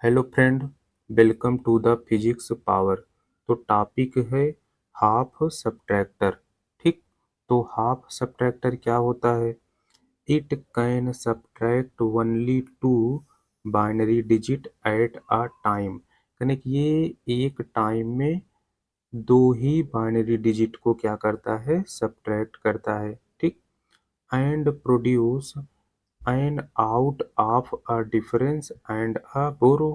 Hello friend, welcome to the physics power. तो topic है half subtractor. ठीक, तो हाफ सब्ट्रैक्टर क्या होता है? It can subtract only two binary digit at a time. यानी कि ये एक टाइम में दो ही बाइनरी डिजिट को क्या करता है? सब्ट्रैक्ट करता है। ठीक, and produce an out of a difference and a borrow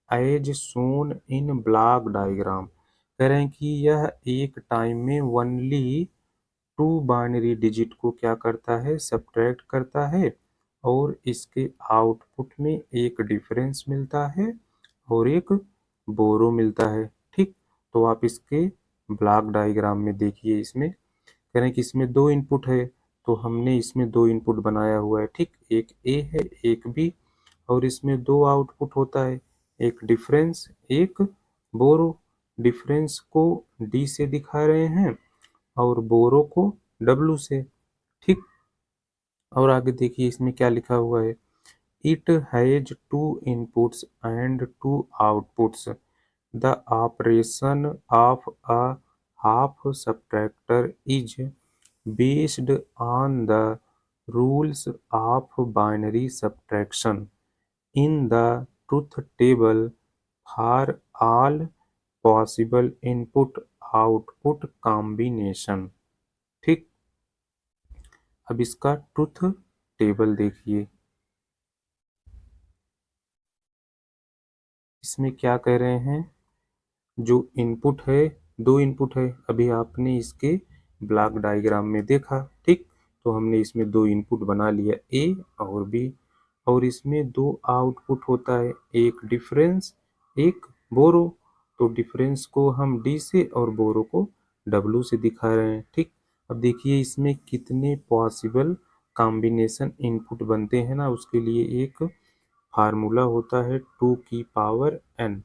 as shown in block diagram. कह रहे हैं कि यह एक टाइम में ओनली टू बाइनरी डिजिट को क्या करता है? सब्ट्रैक्ट करता है, और इसके आउटपुट में एक डिफरेंस मिलता है और एक बोरो मिलता है। ठीक, तो आप इसके ब्लॉक डायग्राम में देखिए। इसमें कह रहे हैं कि इसमें दो इनपुट है, तो हमने इसमें दो इनपुट बनाया हुआ है। ठीक, एक ए है एक बी, और इसमें दो आउटपुट होता है, एक डिफरेंस एक बोरो। डिफरेंस को डी से दिखा रहे हैं और बोरो को डब्लू से। ठीक, और आगे देखिए इसमें क्या लिखा हुआ है। It has two inputs and two outputs. The operation of a half subtractor is based on the rules of binary subtraction in the truth table for all possible input output combination। ठीक, अब इसका truth table देखिए। इसमें क्या कह रहे हैं? जो इनपुट है, दो इनपुट है, अभी आपने इसके ब्लॉक डायग्राम में देखा। ठीक, तो हमने इसमें दो इनपुट बना लिया, ए और बी, और इसमें दो आउटपुट होता है, एक डिफरेंस एक बोरो। तो डिफरेंस को हम डी से और बोरो को डब्लू से दिखा रहे हैं। ठीक, अब देखिए इसमें कितने पॉसिबल कॉम्बिनेशन इनपुट बनते हैं ना, उसके लिए एक फार्मूला होता है 2 की पावर n,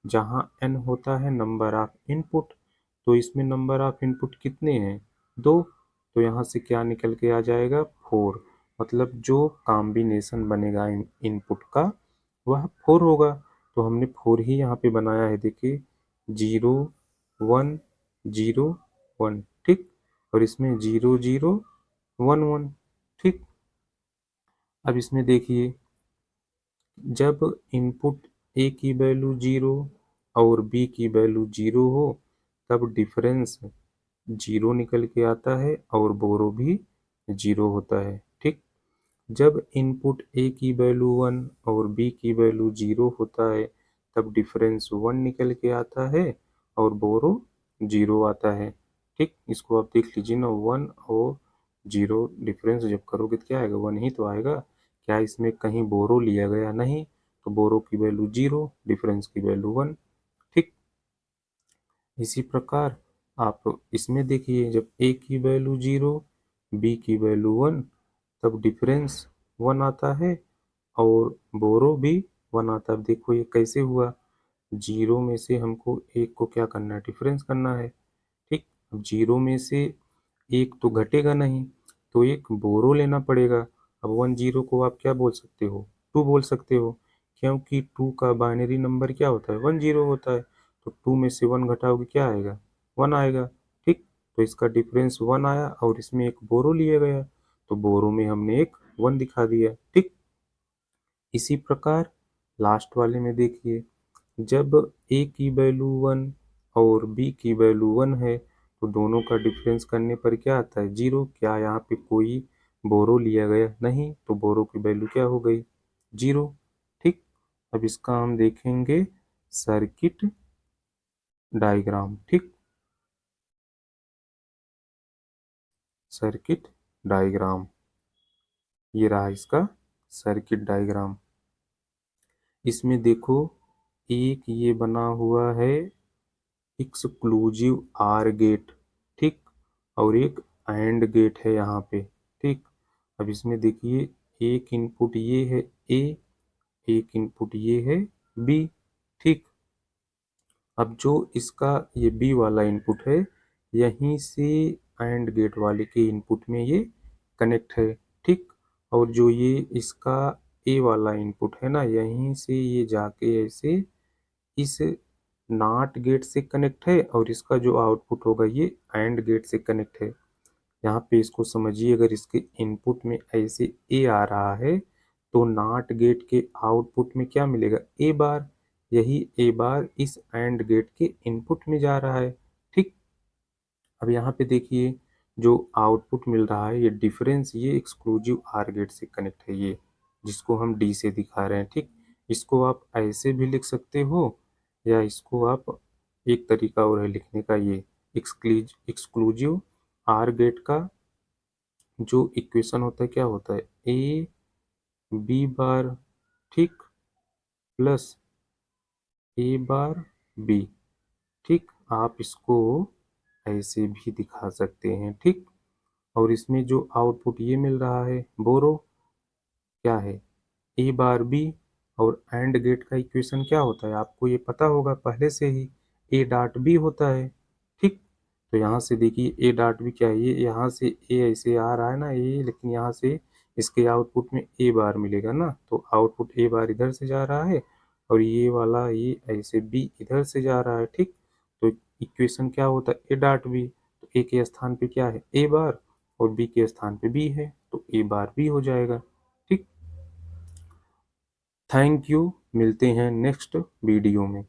जहाँ n होता है नंबर ऑफ इनपुट। तो इसमें नंबर ऑफ इनपुट कितने हैं? दो। तो यहाँ से क्या निकल के आ जाएगा? 4। मतलब जो कॉम्बिनेशन बनेगा इनपुट का वह 4 होगा। तो हमने 4 ही यहाँ पे बनाया है। देखिए 0 1 0 1। ठीक, और इसमें 0 0 1 1। ठीक, अब इसमें देखिए जब इनपुट ए की वैल्यू 0 और बी की वैल्यू 0 हो, तब डिफरेंस 0 निकल के आता है और बोरो भी 0 होता है। ठीक, जब इनपुट ए की वैल्यू 1 और बी की वैल्यू 0 होता है, तब डिफरेंस 1 निकल के आता है और बोरो 0 आता है। ठीक, इसको आप देख लीजिए ना, 1 और 0 डिफरेंस जब करोगे तो क्या आएगा? 1 ही तो आएगा। क्या इसमें कहीं बोरो लिया गया? नहीं, तो बोरो की वैल्यू 0, डिफरेंस की वैल्यू 1। ठीक, इसी प्रकार आप इसमें देखिए, जब ए की वैल्यू 0 बी की वैल्यू 1, तब डिफरेंस 1 आता है और बोरो भी 1 आता है। अब देखो ये कैसे हुआ? 0 में से हमको एक को क्या करना है? डिफरेंस करना है। ठीक, अब 0 में से एक तो घटेगा नहीं, तो एक बोरो लेना पड़ेगा। अब 1 0 को आप क्या बोल सकते हो? 2 बोल सकते हो, क्योंकि 2 का बाइनरी नंबर क्या होता है? 1 0 होता है। तो 2 में से 1 घटाओगे क्या आएगा? 1 आएगा। ठीक, तो इसका डिफरेंस 1 आया और इसमें एक बोरो लिया गया, तो बोरो में हमने एक 1 दिखा दिया। ठीक, इसी प्रकार लास्ट वाले में देखिए, जब ए की वैल्यू 1 और बी की वैल्यू 1 है, तो दोनों का डिफरेंस करने पर क्या आता है? 0। क्या यहाँ पे कोई बोरो लिया गया? नहीं, तो बोरो की वैल्यू क्या हो गई? 0। ठीक, अब इसका हम देखेंगे सर्किट डायग्राम। ठीक, सर्किट डायग्राम, ये रहा इसका सर्किट डायग्राम। इसमें देखो एक ये बना हुआ है एक्सक्लूसिव आर गेट। ठीक, और एक एंड गेट है यहाँ पे। ठीक, अब इसमें देखिए एक इनपुट ये है ए, एक इनपुट ये है बी। ठीक, अब जो इसका ये बी वाला इनपुट है, यहीं से एंड गेट वाले के इनपुट में ये कनेक्ट है। ठीक, और जो ये इसका ए वाला इनपुट है ना, यहीं से ये जाके ऐसे इस नॉट गेट से कनेक्ट है और इसका जो आउटपुट होगा ये एंड गेट से कनेक्ट है। यहाँ पे इसको समझिए, अगर इसके इनपुट में ऐसे ए आ रहा है तो नॉट गेट के आउटपुट में क्या मिलेगा, ए बार। यही ए बार इस एंड गेट के इनपुट में जा रहा है। ठीक, अब यहाँ पे देखिए जो आउटपुट मिल रहा है ये डिफरेंस ये एक्सक्लूसिव आर गेट से कनेक्ट है, ये जिसको हम डी से दिखा रहे हैं। ठीक, इसको आप ऐसे भी लिख सकते हो या इसको आप, एक तरीका और है लिखने का, ये एक्सक्लूसिव आर गेट का जो इक्वेशन होता है क्या होता है, ए बी बार, ठीक, प्लस ए बार बी। ठीक, आप इसको ऐसे भी दिखा सकते हैं। ठीक, और इसमें जो आउटपुट ये मिल रहा है बोरो क्या है, ए बार बी। और एंड गेट का इक्वेशन क्या होता है आपको ये पता होगा पहले से ही, ए डॉट बी होता है। ठीक, तो यहाँ से देखिए ए डॉट बी क्या है, ये यहाँ से ए ऐसे आ रहा है ना ए, लेकिन यहाँ से इसके आउटपुट में ए बार मिलेगा ना, तो आउटपुट ए बार इधर से जा रहा है और ये वाला ये ऐसे बी इधर से जा रहा है। ठीक, तो इक्वेशन क्या होता है ए डॉट बी, तो ए के स्थान पे क्या है ए बार और बी के स्थान पे बी है, तो ए बार बी हो जाएगा। ठीक, थैंक यू, मिलते हैं नेक्स्ट वीडियो में।